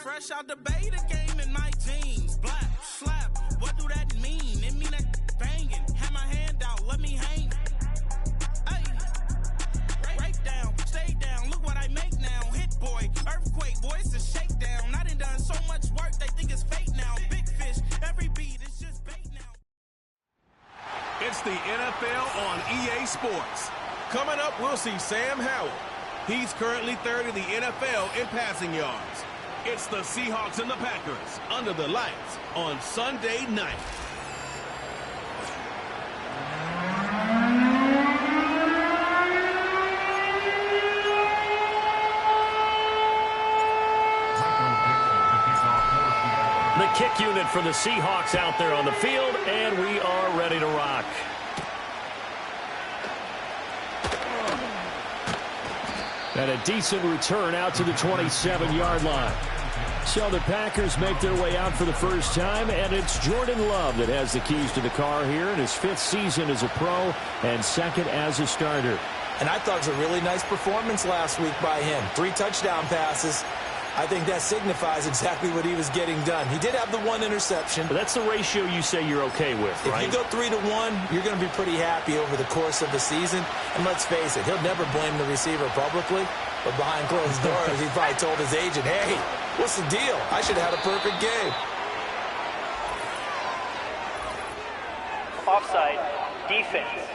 Fresh out the beta game in my jeans. Black, slap, what do that mean? It mean that banging. Have my hand out, let me hang. Hey, break down, stay down, look what I make now. Hit boy, earthquake, boy, it's a shakedown. I done so much work, they think it's fake now. Big fish, every beat, it's just bait now. It's the NFL on EA Sports. Coming up, we'll see Sam Howell. He's currently third in the NFL in passing yards. It's the Seahawks and the Packers under the lights on Sunday night. The kick unit for the Seahawks out there on the field, and we are ready to rock. And a decent return out to the 27-yard line. So the Packers make their way out for the first time, and it's Jordan Love that has the keys to the car here in his 5th season as a pro and 2nd as a starter. And I thought it was a really nice performance last week by him. 3 touchdown passes. I think that signifies exactly what he was getting done. He did have the 1 interception. But that's the ratio you say you're okay with, right? If you go 3-to-1, you're going to be pretty happy over the course of the season. And let's face it, he'll never blame the receiver publicly. But behind closed doors, he probably told his agent, hey, what's the deal? I should have had a perfect game. Offside, defense.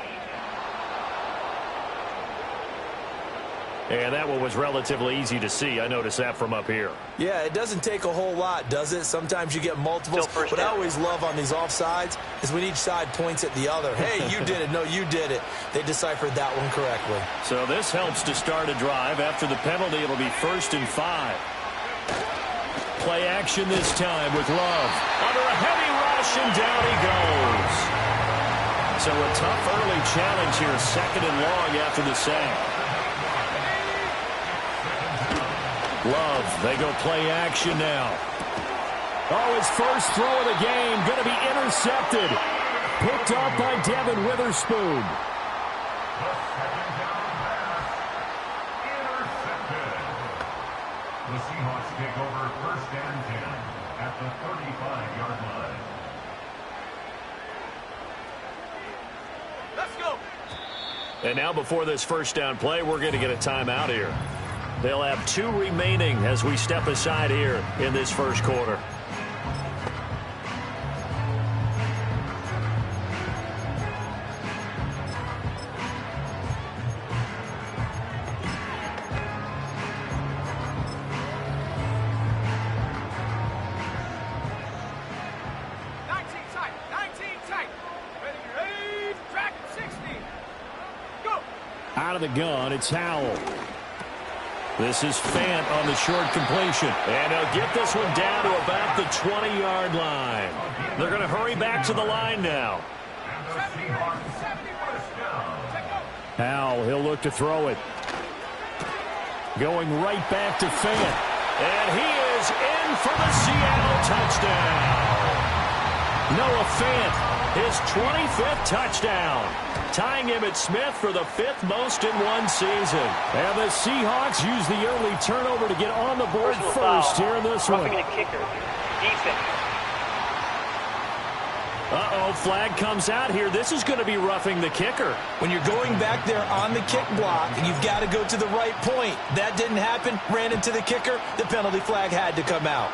And that one was relatively easy to see. I noticed that from up here. Yeah, it doesn't take a whole lot, does it? Sometimes you get multiples. What I always love on these offsides is when each side points at the other. Hey, you did it. No, you did it. They deciphered that one correctly. So this helps to start a drive. After the penalty, it'll be 1st and 5. Play action this time with Love. Under a heavy rush, and down he goes. So a tough early challenge here. 2nd and long after the sack. Love, they go play action now. Oh, his first throw of the game going to be intercepted. Picked up by Devin Witherspoon. The Seahawks take over 1st and 10 at the 35-yard line. Let's go. And now before this first down play, we're going to get a timeout here. They'll have 2 remaining as we step aside here in this first quarter. Out of the gun, it's Howell. This is Fant on the short completion. And he'll get this one down to about the 20-yard line. They're going to hurry back to the line now. Howell, he'll look to throw it. Going right back to Fant. And he is in for the Seattle touchdown. Noah Fant, his 25th touchdown. Tying him at Smith for the 5th most in one season. And the Seahawks use the early turnover to get on the board first here in this one. Roughing the kicker. Defense. Uh-oh, flag comes out here. This is going to be roughing the kicker. When you're going back there on the kick block, you've got to go to the right point. That didn't happen. Ran into the kicker. The penalty flag had to come out.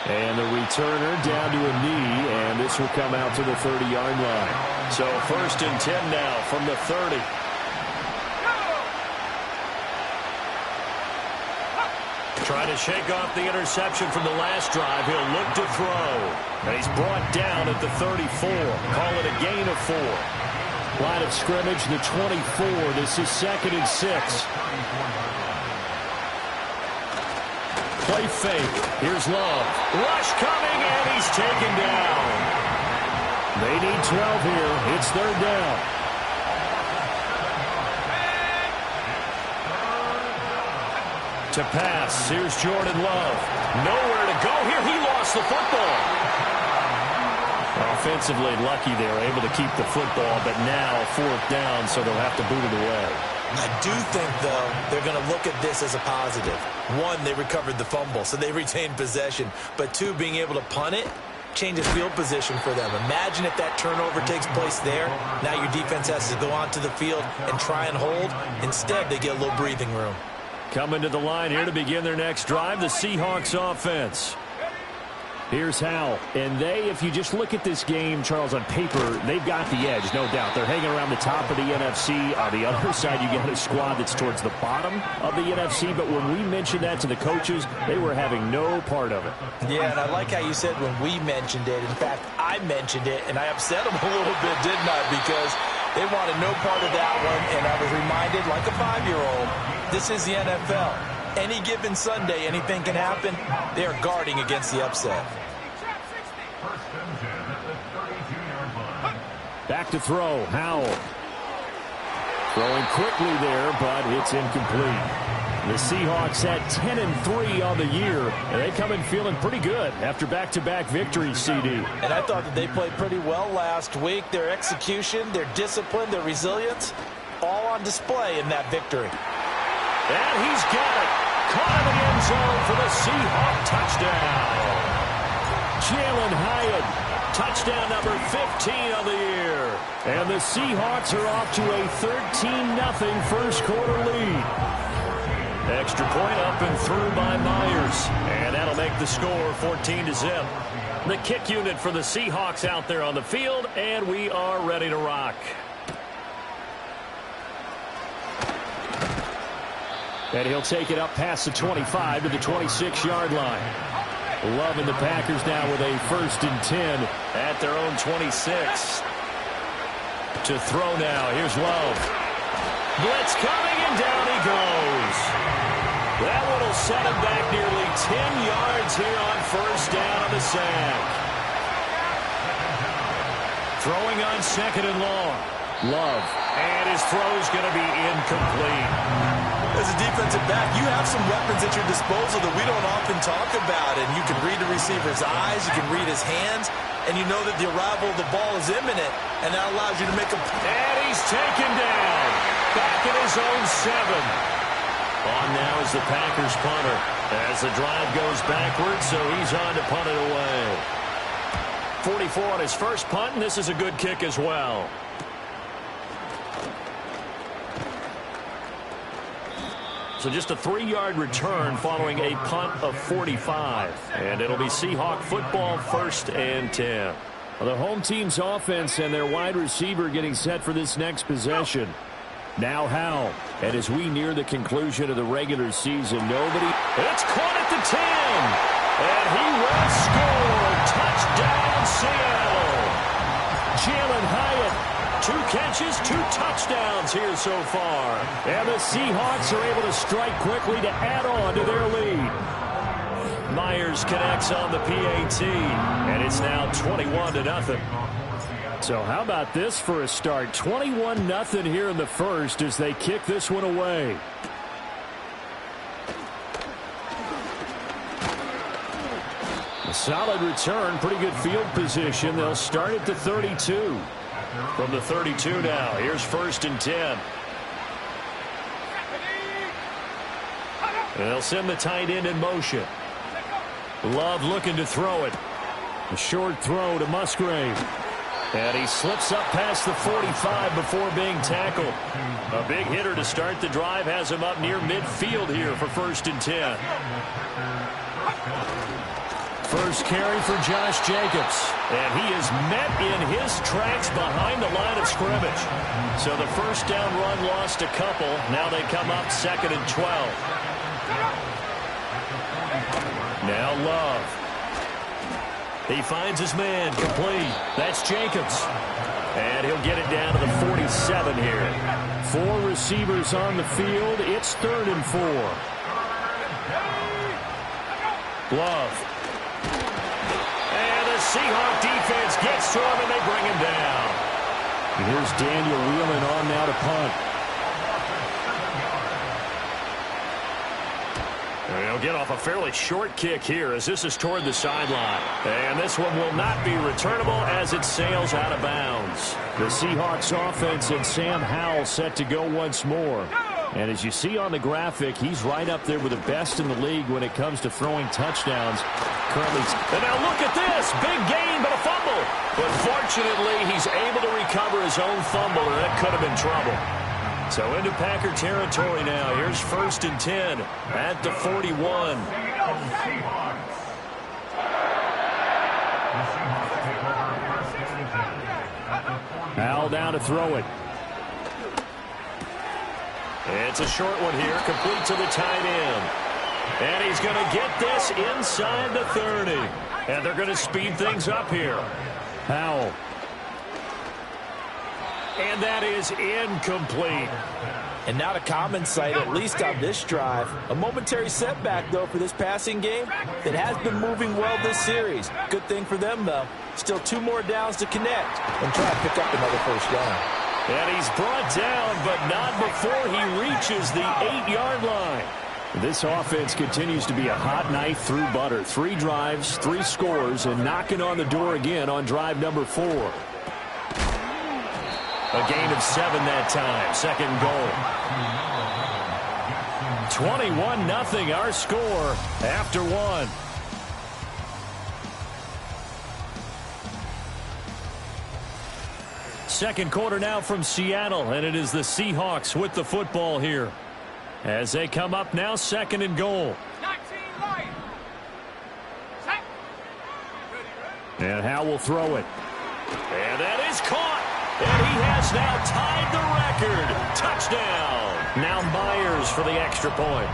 And the returner down to a knee, and this will come out to the 30-yard line. So 1st and 10 now from the 30. Trying to shake off the interception from the last drive. He'll look to throw. And he's brought down at the 34. Call it a gain of 4. Line of scrimmage, the 24. This is 2nd and 6. Play fake. Here's Love. Rush coming, and he's taken down. They need 12 here. It's 3rd down. To pass. Here's Jordan Love. Nowhere to go here. He lost the football. Offensively lucky they were able to keep the football, but now 4th down, so they'll have to boot it away. I do think, though, they're going to look at this as a positive. One, they recovered the fumble, so they retained possession. But two, being able to punt it changes field position for them. Imagine if that turnover takes place there. Now your defense has to go onto the field and try and hold. Instead, they get a little breathing room. Coming to the line here to begin their next drive, the Seahawks offense. Here's Howell. And they, if you just look at this game, Charles, on paper, they've got the edge, no doubt. They're hanging around the top of the NFC. On the other side, you got a squad that's towards the bottom of the NFC. But when we mentioned that to the coaches, they were having no part of it. Yeah, and I like how you said when we mentioned it. In fact, I mentioned it, and I upset them a little bit, didn't I? Because they wanted no part of that one, and I was reminded, like a 5-year-old, this is the NFL. Any given Sunday, anything can happen. They are guarding against the upset. Back to throw, Howell. Throwing quickly there, but it's incomplete. The Seahawks at 10-3 on the year, and they come in feeling pretty good after back-to-back victories, CD. And I thought that they played pretty well last week. Their execution, their discipline, their resilience, all on display in that victory. And he's got it. Caught in the end zone for the Seahawk touchdown. Jalen Hyatt, touchdown number 15 on the year. And the Seahawks are off to a 13-0 first quarter lead. Extra point up and through by Myers. And that'll make the score 14-0. The kick unit for the Seahawks out there on the field, and we are ready to rock. And he'll take it up past the 25 to the 26-yard line. Love and the Packers now with a 1st and 10 at their own 26. To throw now. Here's Love. Blitz coming, and down he goes. That one will set him back nearly 10 yards here on 1st down on the sack. Throwing on 2nd and long. Love. And his throw's going to be incomplete. As a defensive back, you have some weapons at your disposal that we don't often talk about. And you can read the receiver's eyes, you can read his hands, and you know that the arrival of the ball is imminent, and that allows you to make a... And he's taken down. Back at his own 7. On now is the Packers punter. As the drive goes backwards, so he's on to punt it away. 44 on his first punt, and this is a good kick as well. So just a 3-yard return following a punt of 45. And it'll be Seahawk football, 1st and 10. Well, the home team's offense and their wide receiver getting set for this next possession. Now Howell. And as we near the conclusion of the regular season, nobody... It's caught at the 10. And he will score. Touchdown, Seattle. Jalen Hyatt. 2 catches, 2 touchdowns here so far. And the Seahawks are able to strike quickly to add on to their lead. Myers connects on the PAT, and it's now 21-0. So how about this for a start? 21-0 here in the first as they kick this one away. A solid return, pretty good field position. They'll start at the 32. From the 32 now, here's 1st and 10. And they'll send the tight end in motion. Love looking to throw it. A short throw to Musgrave. And he slips up past the 45 before being tackled. A big hitter to start the drive has him up near midfield here for 1st and 10. First carry for Josh Jacobs. And he is met in his tracks behind the line of scrimmage. So the 1st down run lost a couple. Now they come up 2nd and 12. Now Love. He finds his man complete. That's Jacobs. And he'll get it down to the 47 here. 4 receivers on the field. It's 3rd and 4. Love. Seahawk defense gets to him, and they bring him down. And here's Daniel Whelan on now to punt. They'll get off a fairly short kick here as this is toward the sideline. And this one will not be returnable as it sails out of bounds. The Seahawks offense and Sam Howell set to go once more. And as you see on the graphic, he's right up there with the best in the league when it comes to throwing touchdowns. Currently, and now look at this. Big gain, but a fumble. But fortunately, he's able to recover his own fumble, and that could have been trouble. So into Packer territory now. Here's 1st and 10 at the 41. Howell down to throw it. It's a short one here, complete to the tight end. And he's going to get this inside the 30. And they're going to speed things up here. Howell. And that is incomplete. And not a common sight, at least on this drive. A momentary setback, though, for this passing game that has been moving well this series. Good thing for them, though. Still 2 more downs to connect and try to pick up another first down. And he's brought down, but not before he reaches the 8-yard line. This offense continues to be a hot knife through butter. 3 drives, 3 scores, and knocking on the door again on drive number 4. A gain of 7 that time. 2nd goal. 21-0 our score after 1. Second quarter now from Seattle, and it is the Seahawks with the football here. As they come up now, 2nd and goal. And Howell will throw it. And that is caught. And he has now tied the record. Touchdown. Now Myers for the extra point.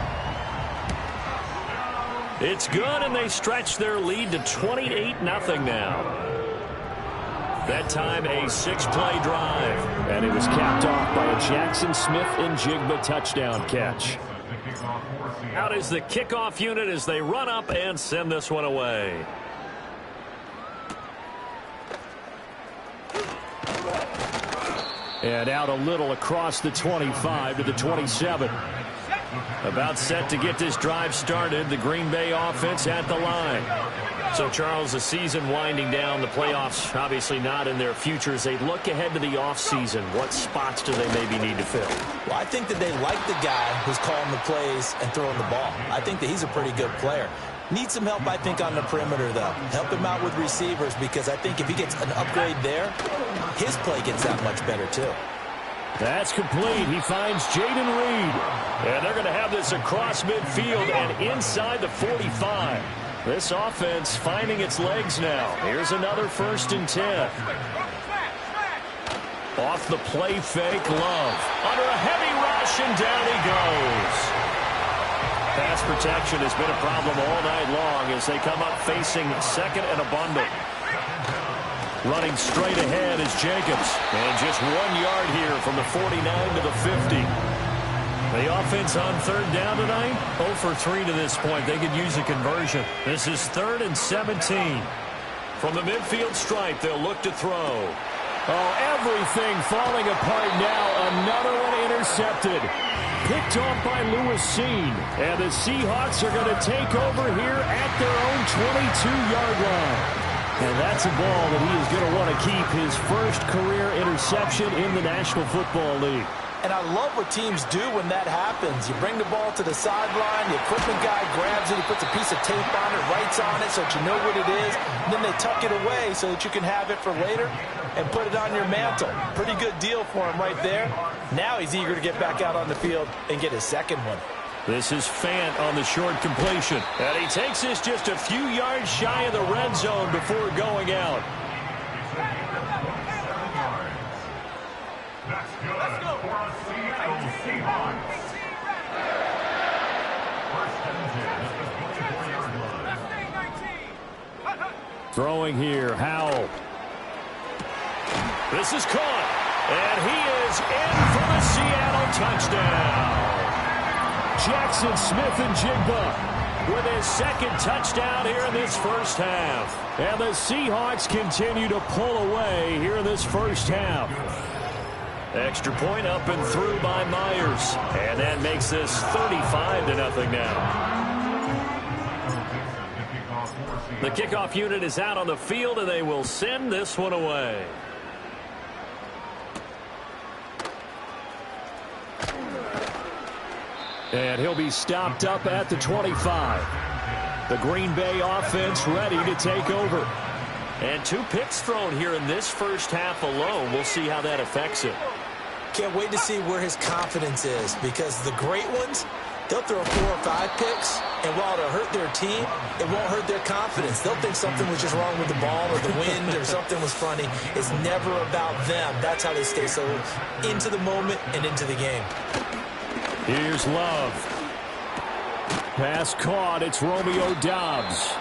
It's good, and they stretch their lead to 28-0 now. That time a 6-play drive. And it was capped off by a Jackson Smith-Njigba touchdown catch. Out is the kickoff unit as they run up and send this one away. And out a little across the 25 to the 27. About set to get this drive started. The Green Bay offense at the line. So, Charles, the season winding down. The playoffs obviously not in their future. As they look ahead to the offseason, what spots do they maybe need to fill? Well, I think that they like the guy who's calling the plays and throwing the ball. I think that he's a pretty good player. Needs some help, I think, on the perimeter, though. Help him out with receivers, because I think if he gets an upgrade there, his play gets that much better, too. That's complete. He finds Jaden Reed. And they're going to have this across midfield and inside the 45. This offense finding its legs now. Here's another 1st and 10. Off the play fake, Love. Under a heavy rush, and down he goes. Pass protection has been a problem all night long as they come up facing 2nd and a bundle. Running straight ahead is Jacobs. And just 1 yard here from the 49 to the 50. The offense on 3rd down tonight, 0 for 3 to this point. They could use a conversion. This is 3rd and 17. From the midfield stripe, they'll look to throw. Oh, everything falling apart now. Another one intercepted. Picked off by Lewis Seen. And the Seahawks are going to take over here at their own 22-yard line. And that's a ball that he is going to want to keep, his first career interception in the National Football League. And I love what teams do when that happens. You bring the ball to the sideline, the equipment guy grabs it, he puts a piece of tape on it, writes on it so that you know what it is, and then they tuck it away so that you can have it for later and put it on your mantle. Pretty good deal for him right there. Now he's eager to get back out on the field and get his 2nd one. This is Fant on the short completion. And he takes this just a few yards shy of the red zone before going out. That's good for a Seattle Seahawks. 1st and 10 at the 24-yard line. Throwing here, Howell. This is caught. And he is in for the Seattle touchdown. Jackson Smith-Njigba with his 2nd touchdown here in this first half. And the Seahawks continue to pull away here in this first half. Extra point up and through by Myers. And that makes this 35-0 now. The kickoff unit is out on the field, and they will send this one away. And he'll be stopped up at the 25. The Green Bay offense ready to take over. And 2 picks thrown here in this first half alone. We'll see how that affects it. Can't wait to see where his confidence is, because the great ones, they'll throw 4 or 5 picks, and while it'll hurt their team, it won't hurt their confidence. They'll think something was just wrong with the ball or the wind or something was funny. It's never about them. That's how they stay so into the moment and into the game. Here's Love. Pass caught. It's Romeo Doubs.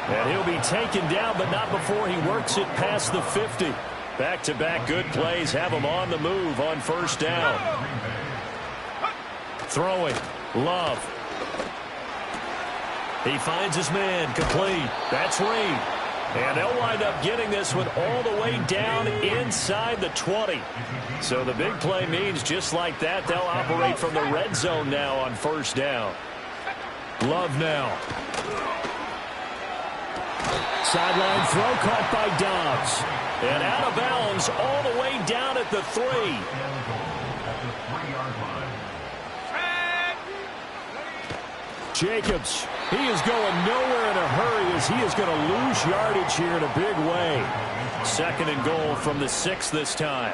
And he'll be taken down, but not before he works it past the 50. Back-to-back good plays have him on the move on first down. Throwing. Love. He finds his man. Complete. That's Reed. And they'll wind up getting this one all the way down inside the 20. So the big play means just like that, they'll operate from the red zone now on first down. Love now. Sideline throw caught by Dobbs. And out of bounds all the way down at the 3. Jacobs, he is going nowhere in a hurry as he is going to lose yardage here in a big way. 2nd and goal from the 6 this time.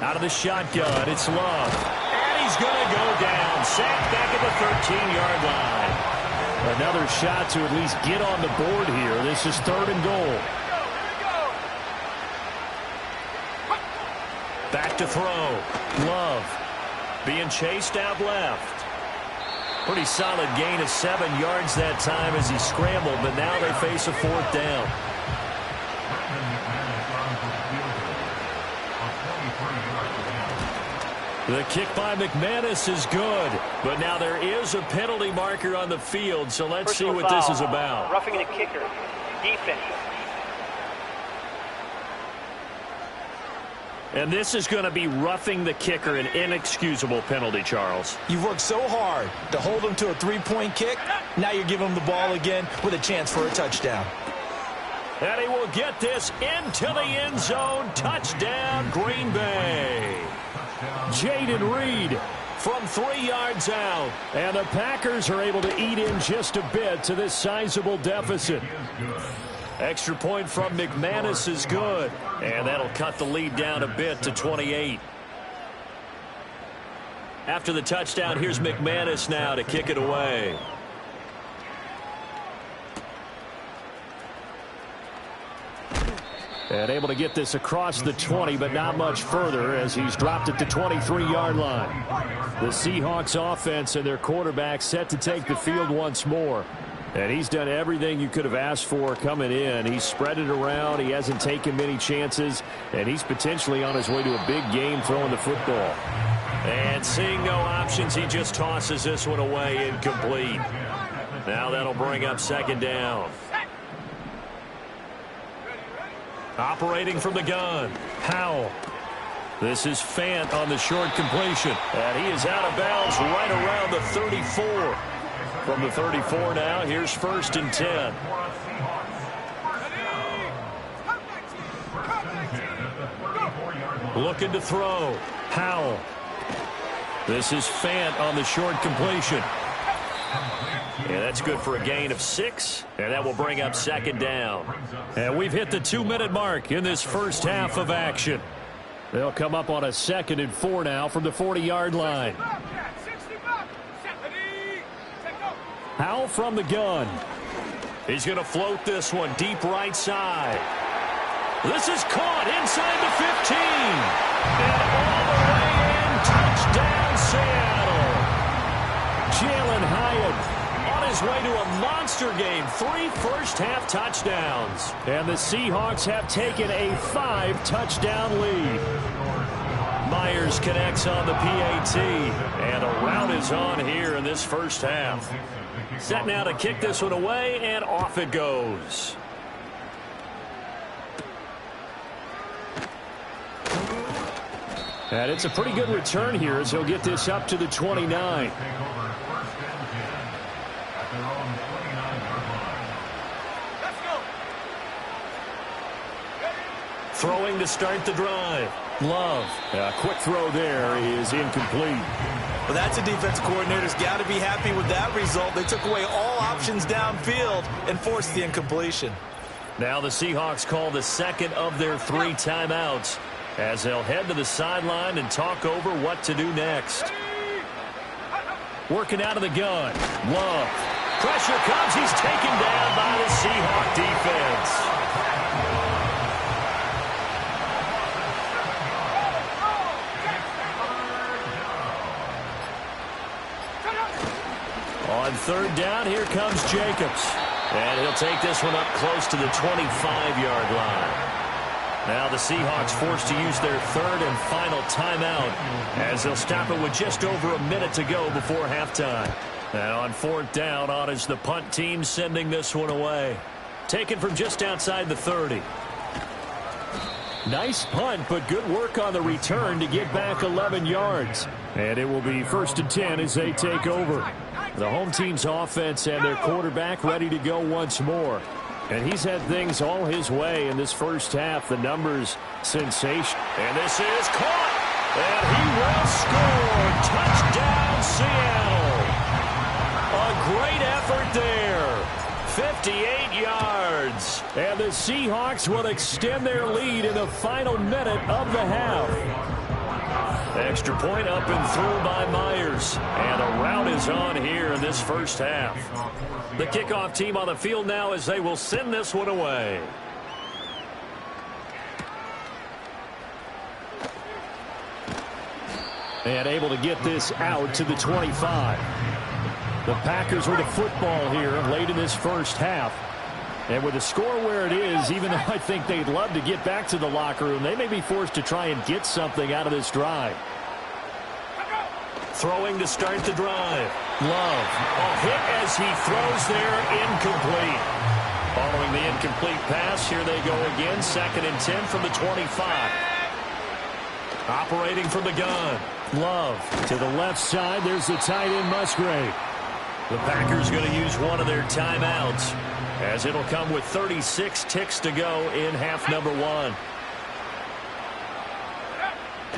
Out of the shotgun, it's Love. And he's going to go down. Sacked back at the 13-yard line. Another shot to at least get on the board here. This is 3rd and goal. Back to throw. Love. Being chased out left. Pretty solid gain of 7 yards that time as he scrambled, but now they face a 4th down. The kick by McManus is good, but now there is a penalty marker on the field, so let's see what this is about. Roughing the kicker. Defense. And this is going to be roughing the kicker, an inexcusable penalty, Charles. You've worked so hard to hold him to a 3-point kick. Now you're giving him the ball again with a chance for a touchdown. And he will get this into the end zone. Touchdown, Green Bay. Jaden Reed from 3 yards out. And the Packers are able to eat in just a bit to this sizable deficit. Extra point from McManus is good. And that'll cut the lead down a bit to 28. After the touchdown, here's McManus now to kick it away. And able to get this across the 20, but not much further as he's dropped at the 23-yard line. The Seahawks offense and their quarterback set to take the field once more. And he's done everything you could have asked for coming in. He's spread it around. He hasn't taken many chances. And he's potentially on his way to a big game throwing the football. And seeing no options, he just tosses this one away incomplete. Now that'll bring up 2nd down. Operating from the gun, Howell. This is Fant on the short completion. And he is out of bounds right around the 34. From the 34 now, here's 1st and 10. Looking to throw. Howell. This is Fant on the short completion. And that's good for a gain of 6. And that will bring up 2nd down. And we've hit the 2-minute mark in this first half of action. They'll come up on a 2nd and 4 now from the 40-yard line. Howell from the gun. He's going to float this one deep right side. This is caught inside the 15. And all the way in. Touchdown, Seattle. Jalen Hyatt on his way to a monster game. 3 first-half touchdowns. And the Seahawks have taken a 5-touchdown lead. Myers connects on the PAT. And a rout is on here in this first half. Set now to kick this one away, and off it goes. And it's a pretty good return here as he'll get this up to the 29. Throwing to start the drive. Love. A quick throw there is incomplete. Well, that's a defense coordinator's got to be happy with that result. They took away all options downfield and forced the incompletion. Now the Seahawks call the second of their 3 timeouts as they'll head to the sideline and talk over what to do next. Working out of the gun. Love. Pressure comes. He's taken down by the Seahawk defense. On third down, here comes Jacobs. And he'll take this one up close to the 25-yard line. Now the Seahawks forced to use their third and final timeout as they'll stop it with just over a minute to go before halftime. And on fourth down, on is the punt team sending this one away. Taken from just outside the 30. Nice punt, but good work on the return to get back 11 yards. And it will be 1st and 10 as they take over. The home team's offense and their quarterback ready to go once more. And he's had things all his way in this first half. The numbers, sensation. And this is caught. And he will score. Touchdown, Seattle. A great effort there. 58 yards. And the Seahawks will extend their lead in the final minute of the half. Extra point up and through by Myers. And a rout is on here in this first half. The kickoff team on the field now as they will send this one away. And able to get this out to the 25. The Packers with the football here late in this first half. And with the score where it is, even though I think they'd love to get back to the locker room, they may be forced to try and get something out of this drive. Throwing to start the drive. Love. A hit as he throws there, incomplete. Following the incomplete pass, here they go again. 2nd and 10 from the 25. Operating from the gun. Love. To the left side, there's the tight end Musgrave. The Packers going to use one of their timeouts as it'll come with 36 ticks to go in half number 1.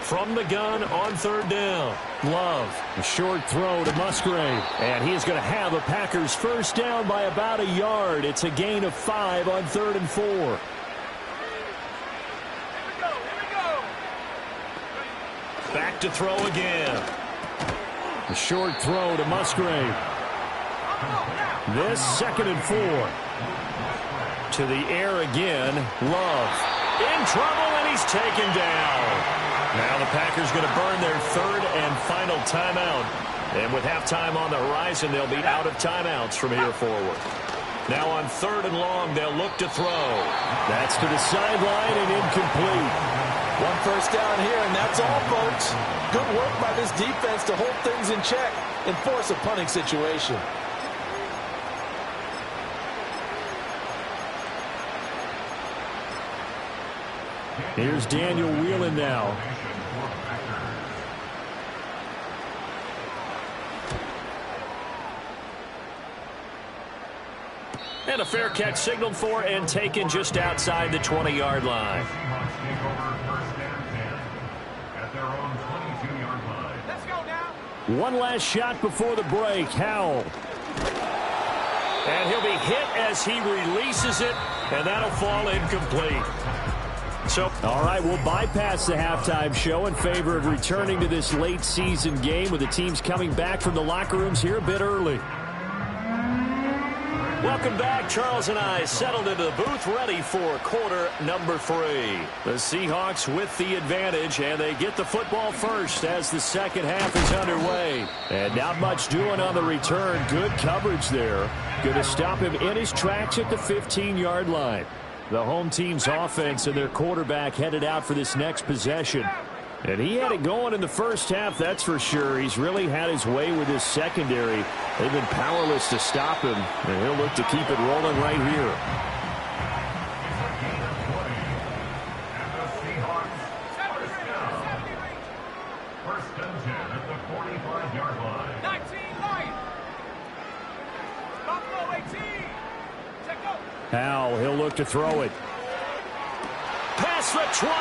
From the gun on third down. Love. A short throw to Musgrave. And he is going to have a Packers first down by about a yard. It's a gain of 5 on 3rd and 4. Back to throw again. A short throw to Musgrave. This 2nd and 4. To the air again. Love. In trouble, and he's taken down. Now the Packers going to burn their 3rd and final timeout. And with halftime on the horizon, they'll be out of timeouts from here forward. Now on 3rd and long, they'll look to throw. That's to the sideline and incomplete. One first down here, and that's all, folks. Good work by this defense to hold things in check and force a punting situation. Here's Daniel Whelan now. And a fair catch signaled for and taken just outside the 20-yard line. One last shot before the break. Howell. And he'll be hit as he releases it, and that'll fall incomplete. So, all right, we'll bypass the halftime show in favor of returning to this late season game with the teams coming back from the locker rooms here a bit early. Welcome back. Charles and I settled into the booth ready for quarter number 3. The Seahawks with the advantage, and they get the football first as the second half is underway. And not much doing on the return. Good coverage there. Going to stop him in his tracks at the 15-yard line. The home team's offense and their quarterback headed out for this next possession. And he had it going in the first half, that's for sure. He's really had his way with his secondary. They've been powerless to stop him, and he'll look to keep it rolling right here. First and 10 at the 45-yard line. 19 line. Buffalo 18. Check out. Howell, he'll look to throw it. Pass across the 20.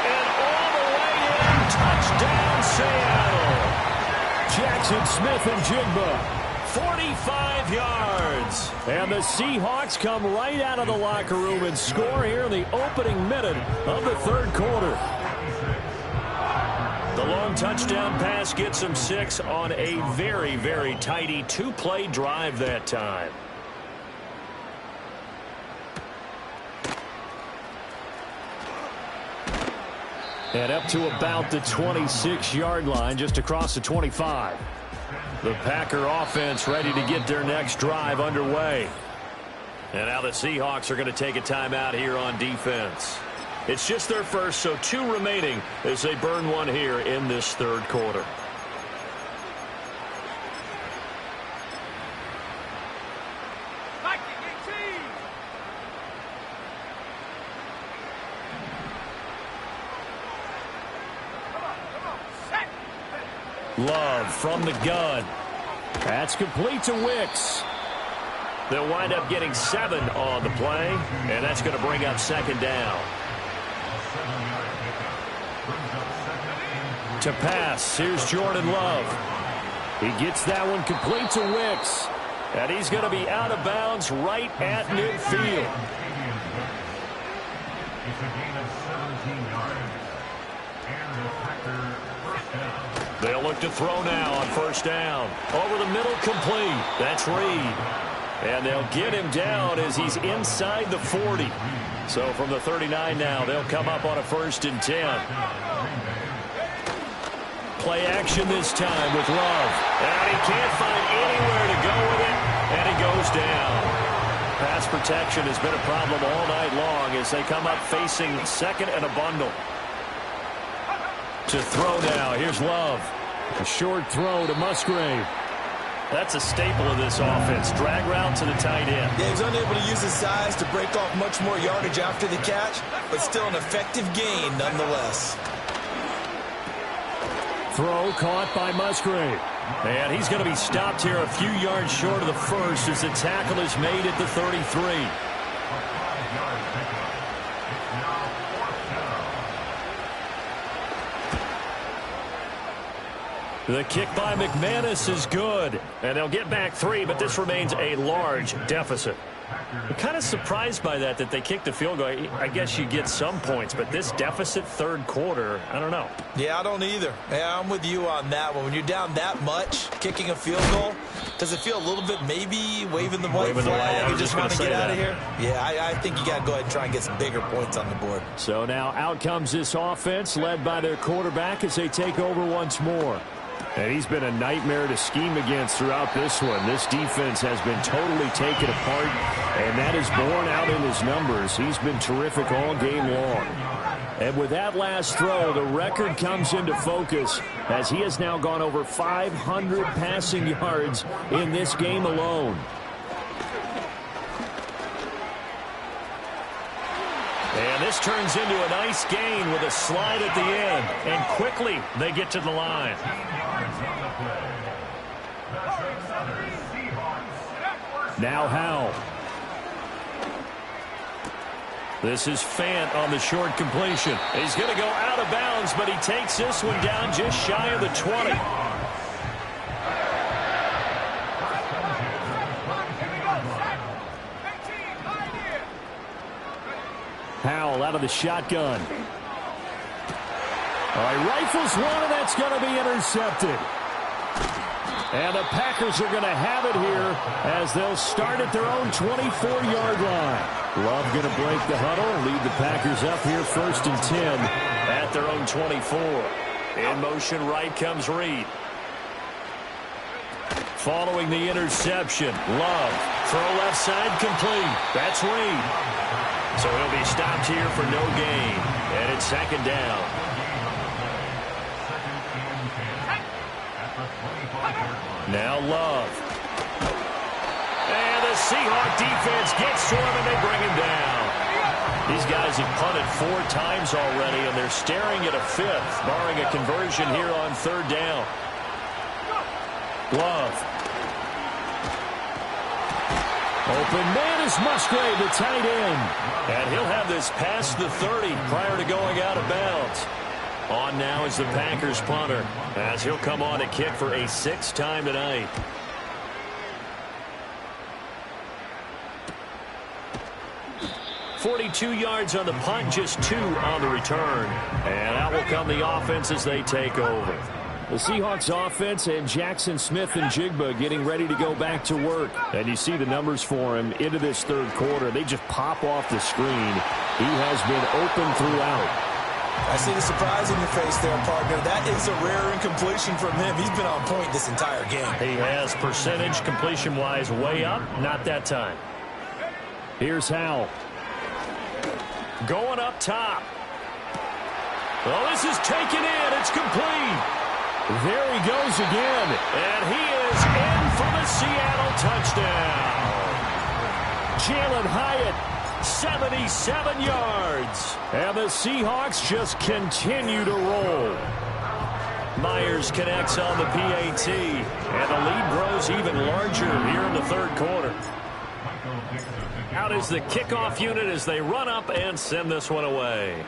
And all the way in. Touchdown, Seattle. Jackson Smith and Jigba. 45 yards. And the Seahawks come right out of the locker room and score here in the opening minute of the third quarter. The long touchdown pass gets them 6 on a very, very tidy 2-play drive that time. And up to about the 26-yard line, just across the 25. The Packer offense ready to get their next drive underway. And now the Seahawks are going to take a timeout here on defense. It's just their first, so 2 remaining as they burn one here in this third quarter. Love from the gun. That's complete to Wicks. They'll wind up getting 7 on the play, and that's going to bring up second down. To pass, here's Jordan Love. He gets that one complete to Wicks, and he's going to be out of bounds right at midfield. It's a gain of 17 yards. And the Packer first down. They'll look to throw now on first down. Over the middle, complete. That's Reed. And they'll get him down as he's inside the 40. So from the 39 now, they'll come up on a 1st and 10. Play action this time with Love. And he can't find anywhere to go with it, and he goes down. Pass protection has been a problem all night long as they come up facing 2nd and a bundle. To throw now, here's Love. A short throw to Musgrave. That's a staple of this offense. Drag route to the tight end. Yeah, he's unable to use his size to break off much more yardage after the catch, but still an effective gain nonetheless. Throw caught by Musgrave. And he's going to be stopped here a few yards short of the first as the tackle is made at the 33. The kick by McManus is good. And they'll get back 3, but this remains a large deficit. I'm kind of surprised by that they kicked the field goal. I guess you get some points, but this deficit third quarter, I don't know. Yeah, I don't either. Yeah, I'm with you on that one. When you're down that much, kicking a field goal, does it feel a little bit maybe waving the white flag? You just want to get out of here? Yeah, I think you got to go ahead and try and get some bigger points on the board. So now out comes this offense led by their quarterback as they take over once more. And he's been a nightmare to scheme against throughout this one. This defense has been totally taken apart, and that is borne out in his numbers. He's been terrific all game long. And with that last throw, the record comes into focus as he has now gone over 500 passing yards in this game alone. And this turns into a nice gain with a slide at the end. And quickly, they get to the line. Now Howell. This is Fant on the short completion. He's going to go out of bounds, but he takes this one down just shy of the 20. Howell out of the shotgun. All right, rifles one, and that's going to be intercepted. And the Packers are going to have it here as they'll start at their own 24-yard line. Love going to break the huddle, lead the Packers up here 1st and 10 at their own 24. In motion right comes Reed. Following the interception, Love. Throw left side complete. That's Reed. So he'll be stopped here for no gain. And it's 2nd down. Now Love. And the Seahawk defense gets to him and they bring him down. These guys have punted 4 times already and they're staring at a 5th, barring a conversion here on 3rd down. Love. Open man is Musgrave, the tight end. And he'll have this past the 30 prior to going out of bounds. On now is the Packers punter, as he'll come on to kick for a 6th time tonight. .42 yards on the punt, just 2 on the return. And out will come the offense as they take over. The Seahawks offense and Jackson Smith and Jigba getting ready to go back to work. And you see the numbers for him into this 3rd quarter. They just pop off the screen. He has been open throughout. I see the surprise in your face there, partner. That is a rare incompletion from him. He's been on point this entire game. He has percentage completion-wise way up. Not that time. Here's Howell. Going up top. Well, this is taken in. It's complete. There he goes again. And he is in for the Seattle touchdown. Jalen Hyatt, 77 yards. And the Seahawks just continue to roll. Myers connects on the PAT. And the lead grows even larger here in the 3rd quarter. Out is the kickoff unit as they run up and send this one away.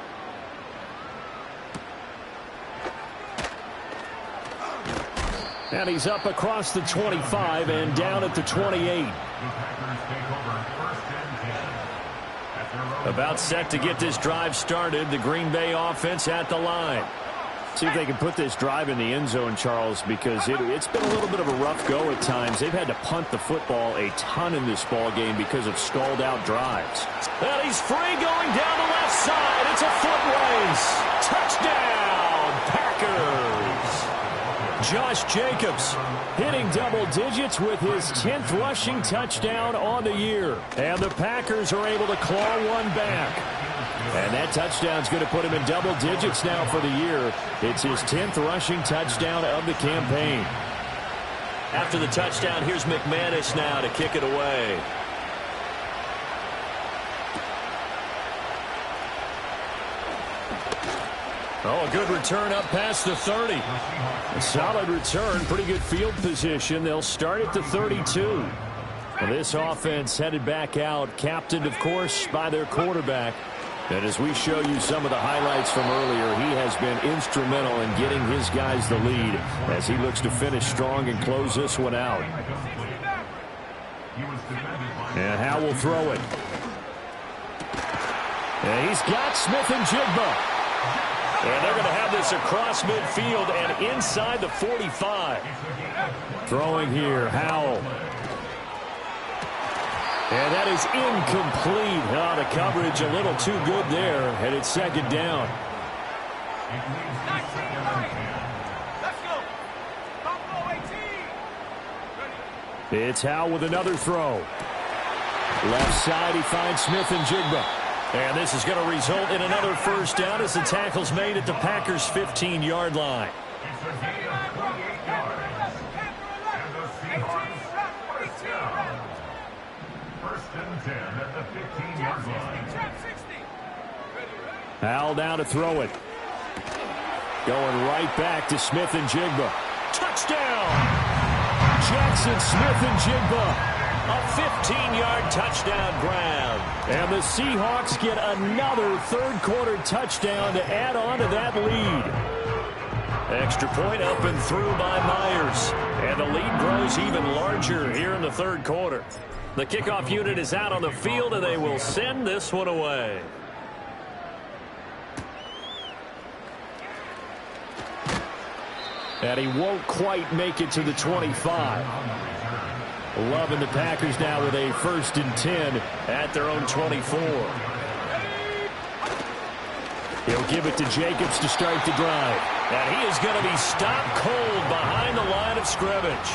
And he's up across the 25 and down at the 28. About set to get this drive started. The Green Bay offense at the line. See if they can put this drive in the end zone, Charles, because it's been a little bit of a rough go at times. They've had to punt the football a ton in this ball game because of stalled-out drives. And he's free going down the left side. It's a foot race. Touchdown, Packers. Josh Jacobs hitting double digits with his 10th rushing touchdown on the year. And the Packers are able to claw one back. And that touchdown's going to put him in double digits now for the year. It's his 10th rushing touchdown of the campaign. After the touchdown, here's McManus now to kick it away. Oh, a good return up past the 30. A solid return, pretty good field position. They'll start at the 32. Well, this offense headed back out, captained, of course, by their quarterback. And as we show you some of the highlights from earlier, he has been instrumental in getting his guys the lead as he looks to finish strong and close this one out. And Howell will throw it. And he's got Smith and Jigba. And they're going to have this across midfield and inside the 45. Throwing here, Howell. And that is incomplete. Oh, the coverage a little too good there, and it's 2nd down. It's Howell with another throw. Left side, he finds Smith and Jigba. And this is going to result in another 1st down as the tackle's made at the Packers' 15-yard line. Howell down to throw it. Going right back to Smith and Jigba. Touchdown! Jackson Smith and Jigba. A 15-yard touchdown grab. And the Seahawks get another 3rd quarter touchdown to add on to that lead. Extra point up and through by Myers. And the lead grows even larger here in the 3rd quarter. The kickoff unit is out on the field, and they will send this one away. And he won't quite make it to the 25. Love and the Packers now with a 1st and 10 at their own 24. He'll give it to Jacobs to start the drive. And he is going to be stopped cold behind the line of scrimmage.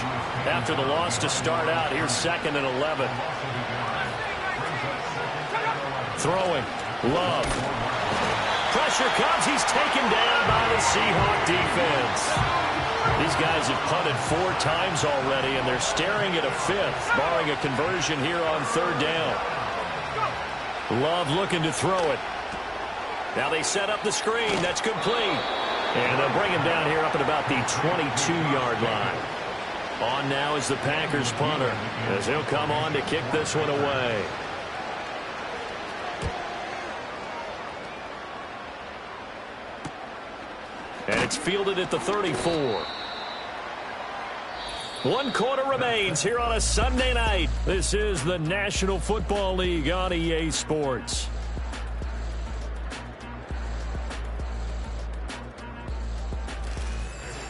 After the loss to start out, here's 2nd and 11. Throwing. Love. Pressure comes. He's taken down by the Seahawk defense. These guys have punted 4 times already, and they're staring at a 5th, barring a conversion here on 3rd down. Love looking to throw it. Now they set up the screen. That's complete. And they'll bring him down here up at about the 22-yard line. On now is the Packers punter, as he'll come on to kick this one away. And it's fielded at the 34. 1 quarter remains here on a Sunday night. This is the National Football League on EA Sports.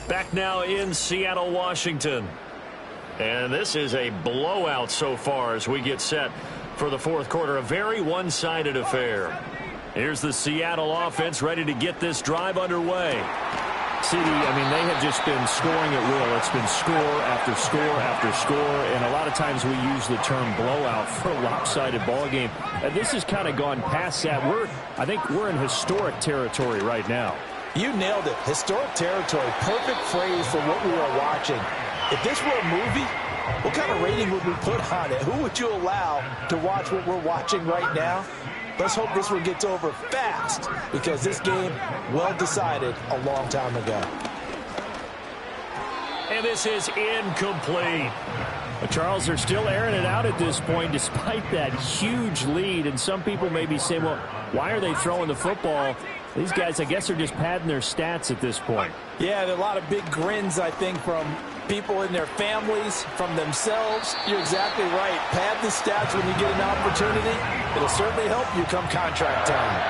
Back now in Seattle, Washington. And this is a blowout so far as we get set for the fourth quarter. A very one-sided affair. Here's the Seattle offense ready to get this drive underway. CD, I mean, they have just been scoring at will. It's been score after score after score, and a lot of times we use the term blowout for a lopsided ball game. And this has kind of gone past that. I think we're in historic territory right now. You nailed it. Historic territory. Perfect phrase for what we are watching. If this were a movie, what kind of rating would we put on it? Who would you allow to watch what we're watching right now? Let's hope this one gets over fast, because this game, well decided a long time ago. And this is incomplete. Charles, they're still airing it out at this point despite that huge lead. And some people may be saying, well, why are they throwing the football? These guys, I guess, are just padding their stats at this point. Yeah, there are a lot of big grins, I think, from people in their families, from themselves. You're exactly right. Pad the stats when you get an opportunity. It'll certainly help you come contract time.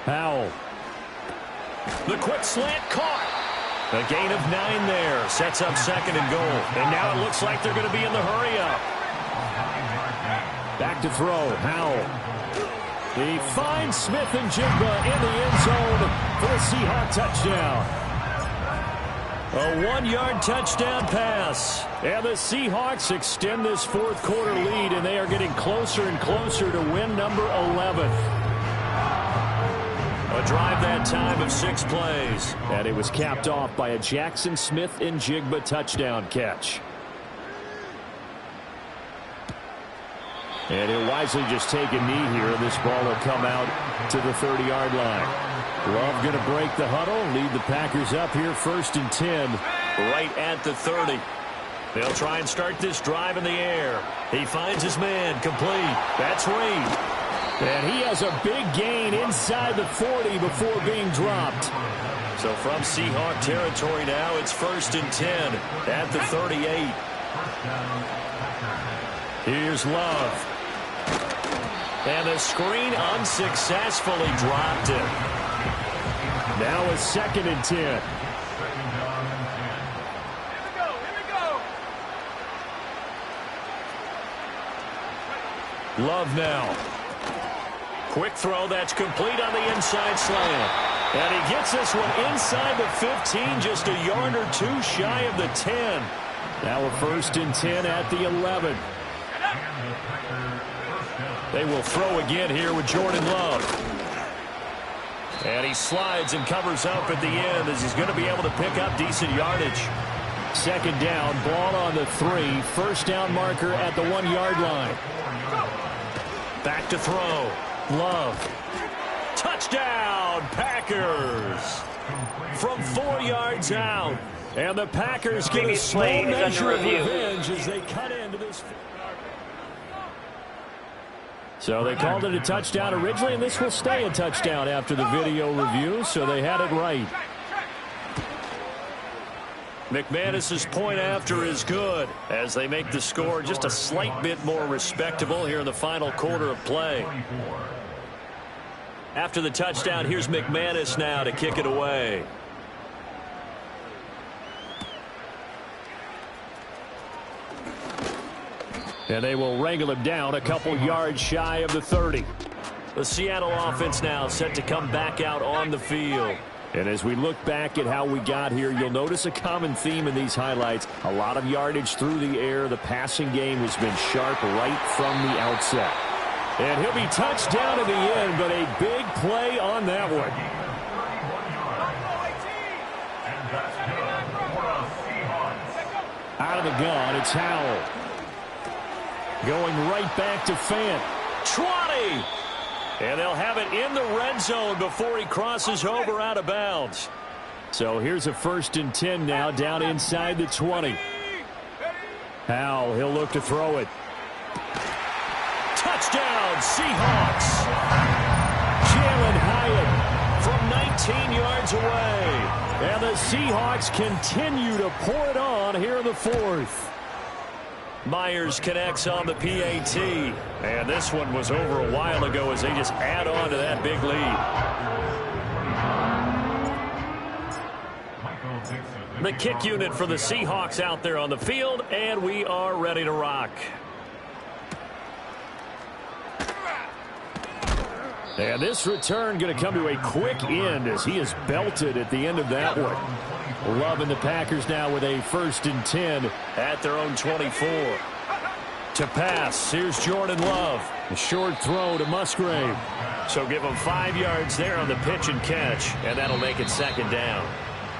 Howell. The quick slant caught. A gain of 9 there. Sets up second and goal. And now it looks like they're going to be in the hurry up. Back to throw. Howell. He finds Smith and Jigba in the end zone for the Seahawk touchdown. A 1-yard touchdown pass. And the Seahawks extend this fourth quarter lead, and they are getting closer and closer to win number 11. A drive that time of 6 plays. And it was capped off by a Jackson Smith and Jigba touchdown catch. And he'll wisely just take a knee here. This ball will come out to the 30-yard line. Love going to break the huddle, lead the Packers up here 1st and 10. Right at the 30. They'll try and start this drive in the air. He finds his man, complete. That's Reed. And he has a big gain inside the 40 before being dropped. So from Seahawk territory now, it's 1st and 10 at the 38. Here's Love. And the screen unsuccessfully dropped it. Now a 2nd and 10. Here we go. Love now. Quick throw that's complete on the inside slant. And he gets this one inside the 15, just a yard or 2 shy of the 10. Now a 1st and 10 at the 11. They will throw again here with Jordan Love. And he slides and covers up at the end as he's going to be able to pick up decent yardage. 2nd down, ball on the 3. 1st down marker at the 1-yard line. Back to throw. Love. Touchdown, Packers. From 4 yards out. And the Packers get a small measure of revenge as they cut into this. So they called it a touchdown originally, and this will stay a touchdown after the video review, so they had it right. McManus's point after is good as they make the score just a slight bit more respectable here in the final quarter of play. After the touchdown, here's McManus now to kick it away. And they will wrangle him down a couple yards shy of the 30. The Seattle offense now set to come back out on the field. And as we look back at how we got here, you'll notice a common theme in these highlights. A lot of yardage through the air. The passing game has been sharp right from the outset. And he'll be touched down in the end, but a big play on that one. Out of the gun, it's Howell. Going right back to Fant. 20! And they'll have it in the red zone before he crosses over out of bounds. So here's a 1st and 10 now, down inside the 20. Howell, he'll look to throw it. Touchdown, Seahawks. Jalen Hyatt from 19 yards away. And the Seahawks continue to pour it on here in the 4th. Myers connects on the PAT. And this one was over a while ago as they just add on to that big lead. The kick unit for the Seahawks out there on the field, and we are ready to rock. And this return going to come to a quick end as he is belted at the end of that one. Love and the Packers now with a 1st and 10 at their own 24. To pass, here's Jordan Love. A short throw to Musgrave. So give him 5 yards there on the pitch and catch, and that'll make it 2nd down.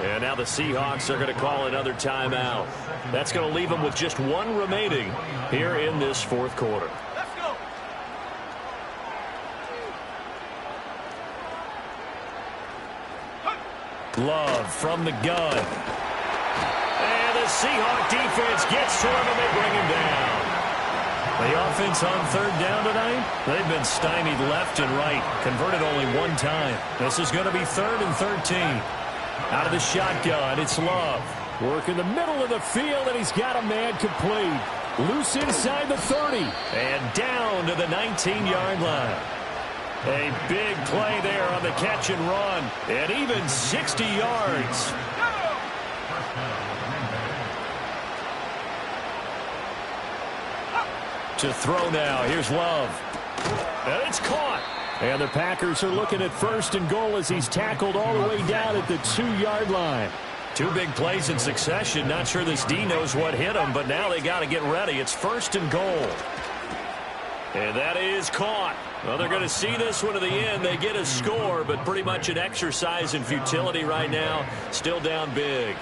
And now the Seahawks are going to call another timeout. That's going to leave them with just 1 remaining here in this 4th quarter. Let's go. Love from the gun. And the Seahawk defense gets to him and they bring him down. The offense on 3rd down tonight, they've been stymied left and right. Converted only 1 time. This is going to be 3rd and 13. Out of the shotgun, it's Love. Work in the middle of the field, and he's got a man complete. Loose inside the 30. And down to the 19-yard line. A big play there on the catch and run. And even 60 yards. To throw now, here's Love. And it's caught. And the Packers are looking at 1st and goal as he's tackled all the way down at the 2-yard line. 2 big plays in succession. Not sure this D knows what hit him, but now they got to get ready. It's 1st and goal. And that is caught. Well, they're going to see this one to the end. They get a score, but pretty much an exercise in futility right now. Still down big.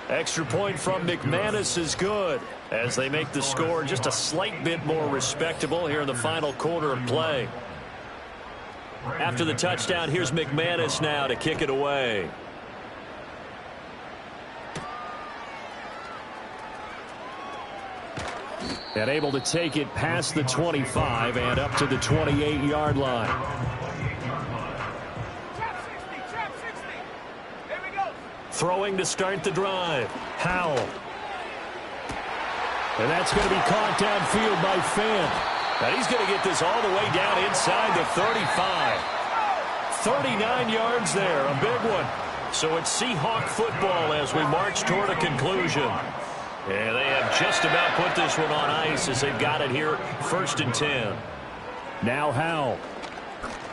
Extra point from McManus is good as they make the score just a slight bit more respectable here in the final quarter of play. After the touchdown, here's McManus now to kick it away. And able to take it past the 25 and up to the 28-yard line. Throwing to start the drive. Howell. And that's going to be caught downfield by Fant. And he's going to get this all the way down inside the 35. 39 yards there, a big one. So it's Seahawk football as we march toward a conclusion. And they have just about put this one on ice as they've got it here, 1st and 10. Now Howell.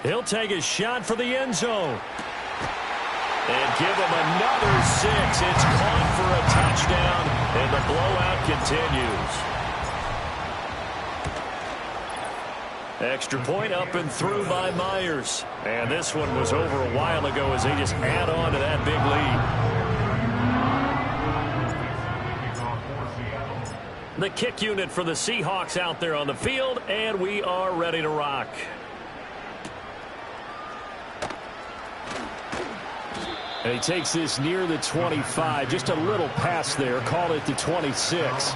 He'll take a shot for the end zone. And give them another 6. It's caught for a touchdown, and the blowout continues. Extra point up and through by Myers. And this one was over a while ago as they just add on to that big lead. The kick unit for the Seahawks out there on the field, and we are ready to rock. And he takes this near the 25. Just a little pass there. Called it the 26.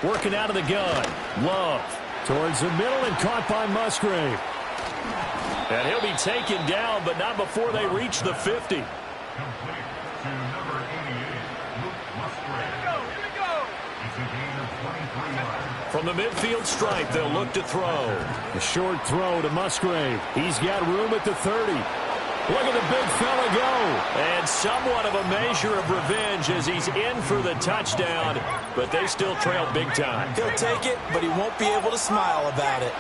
Working out of the gun. Love. Towards the middle and caught by Musgrave. And he'll be taken down, but not before they reach the 50. From the midfield stripe, they'll look to throw. A short throw to Musgrave. He's got room at the 30. Look at the big fella go. And somewhat of a measure of revenge as he's in for the touchdown, but they still trail big time. He'll take it, but he won't be able to smile about it.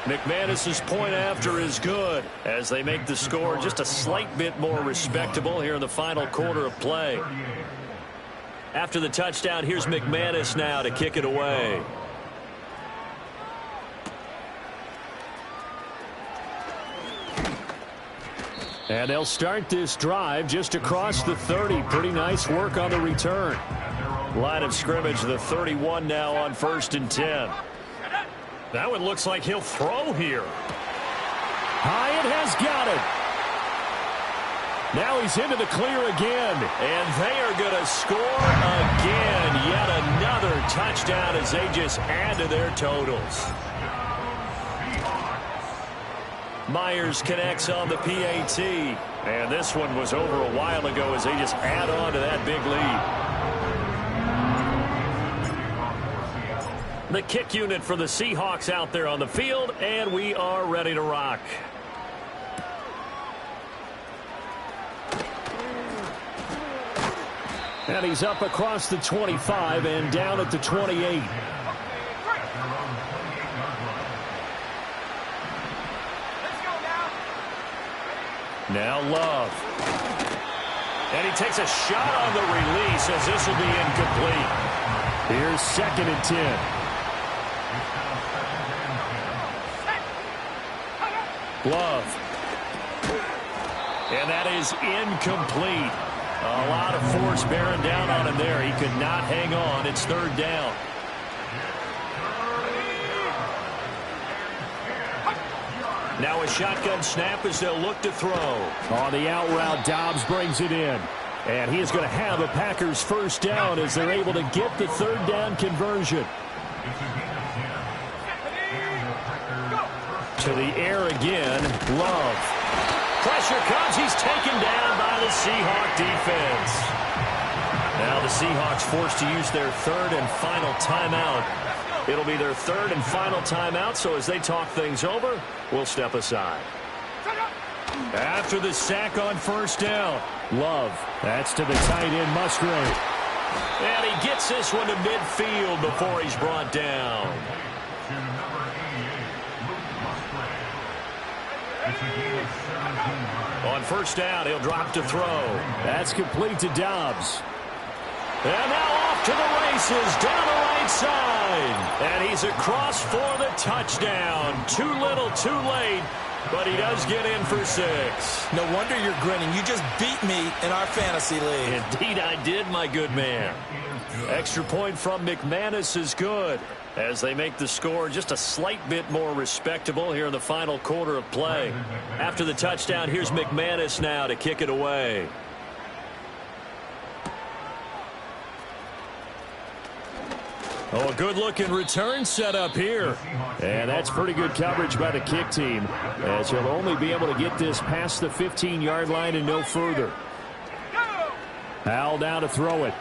McManus's point after is good as they make the score just a slight bit more respectable here in the final quarter of play. After the touchdown, here's McManus now to kick it away. And they'll start this drive just across the 30. Pretty nice work on the return. Line of scrimmage, the 31 now on 1st and 10. That one looks like he'll throw here. Hyatt has got it. Now he's into the clear again. And they are going to score again. Yet another touchdown as they just add to their totals. Myers connects on the PAT. And this one was over a while ago as they just add on to that big lead. The kick unit for the Seahawks out there on the field, and we are ready to rock. And he's up across the 25 and down at the 28. Now Love. And he takes a shot on the release as this will be incomplete. Here's 2nd and 10. Love. And that is incomplete. A lot of force bearing down on him there. He could not hang on. It's 3rd down. Now a shotgun snap as they'll look to throw. On the out route, Dobbs brings it in. And he is going to have a Packers 1st down as they're able to get the 3rd down conversion. To the air again, Love. Pressure comes. He's taken down by the Seahawk defense. Now the Seahawks forced to use their 3rd and final timeout. It'll be their 3rd and final timeout, so as they talk things over, we'll step aside. After the sack on 1st down, Love. That's to the tight end, Musgrave. And he gets this one to midfield before he's brought down. On 1st down, he'll drop to throw. That's complete to Dobbs. And now off to the races down the right side. And he's across for the touchdown. Too little, too late. But he does get in for 6. No wonder you're grinning. You just beat me in our fantasy league. Indeed I did, my good man. Extra point from McManus is good as they make the score just a slight bit more respectable here in the final quarter of play. After the touchdown, here's McManus now to kick it away. Oh, a good-looking return set up here. And that's pretty good coverage by the kick team, as he'll only be able to get this past the 15-yard line and no further. Howell down to throw it.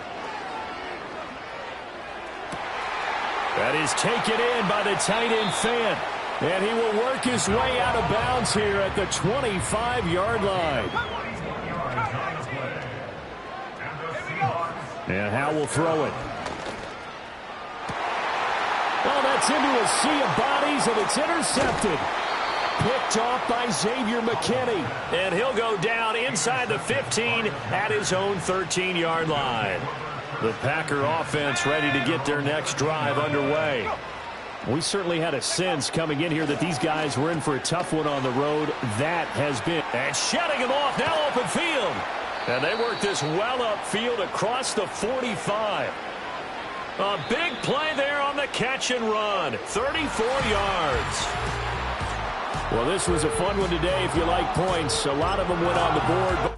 That is taken in by the tight end Fant. And he will work his way out of bounds here at the 25-yard line. And Howell will throw it. Oh, that's into a sea of bodies, and it's intercepted. Picked off by Xavier McKinney. And he'll go down inside the 15 at his own 13-yard line. The Packer offense ready to get their next drive underway. We certainly had a sense coming in here that these guys were in for a tough one on the road. That has been. And shutting him off, now open field. And they work this well upfield across the 45. A big play there on the catch and run. 34 yards. Well, this was a fun one today if you like points. A lot of them went on the board.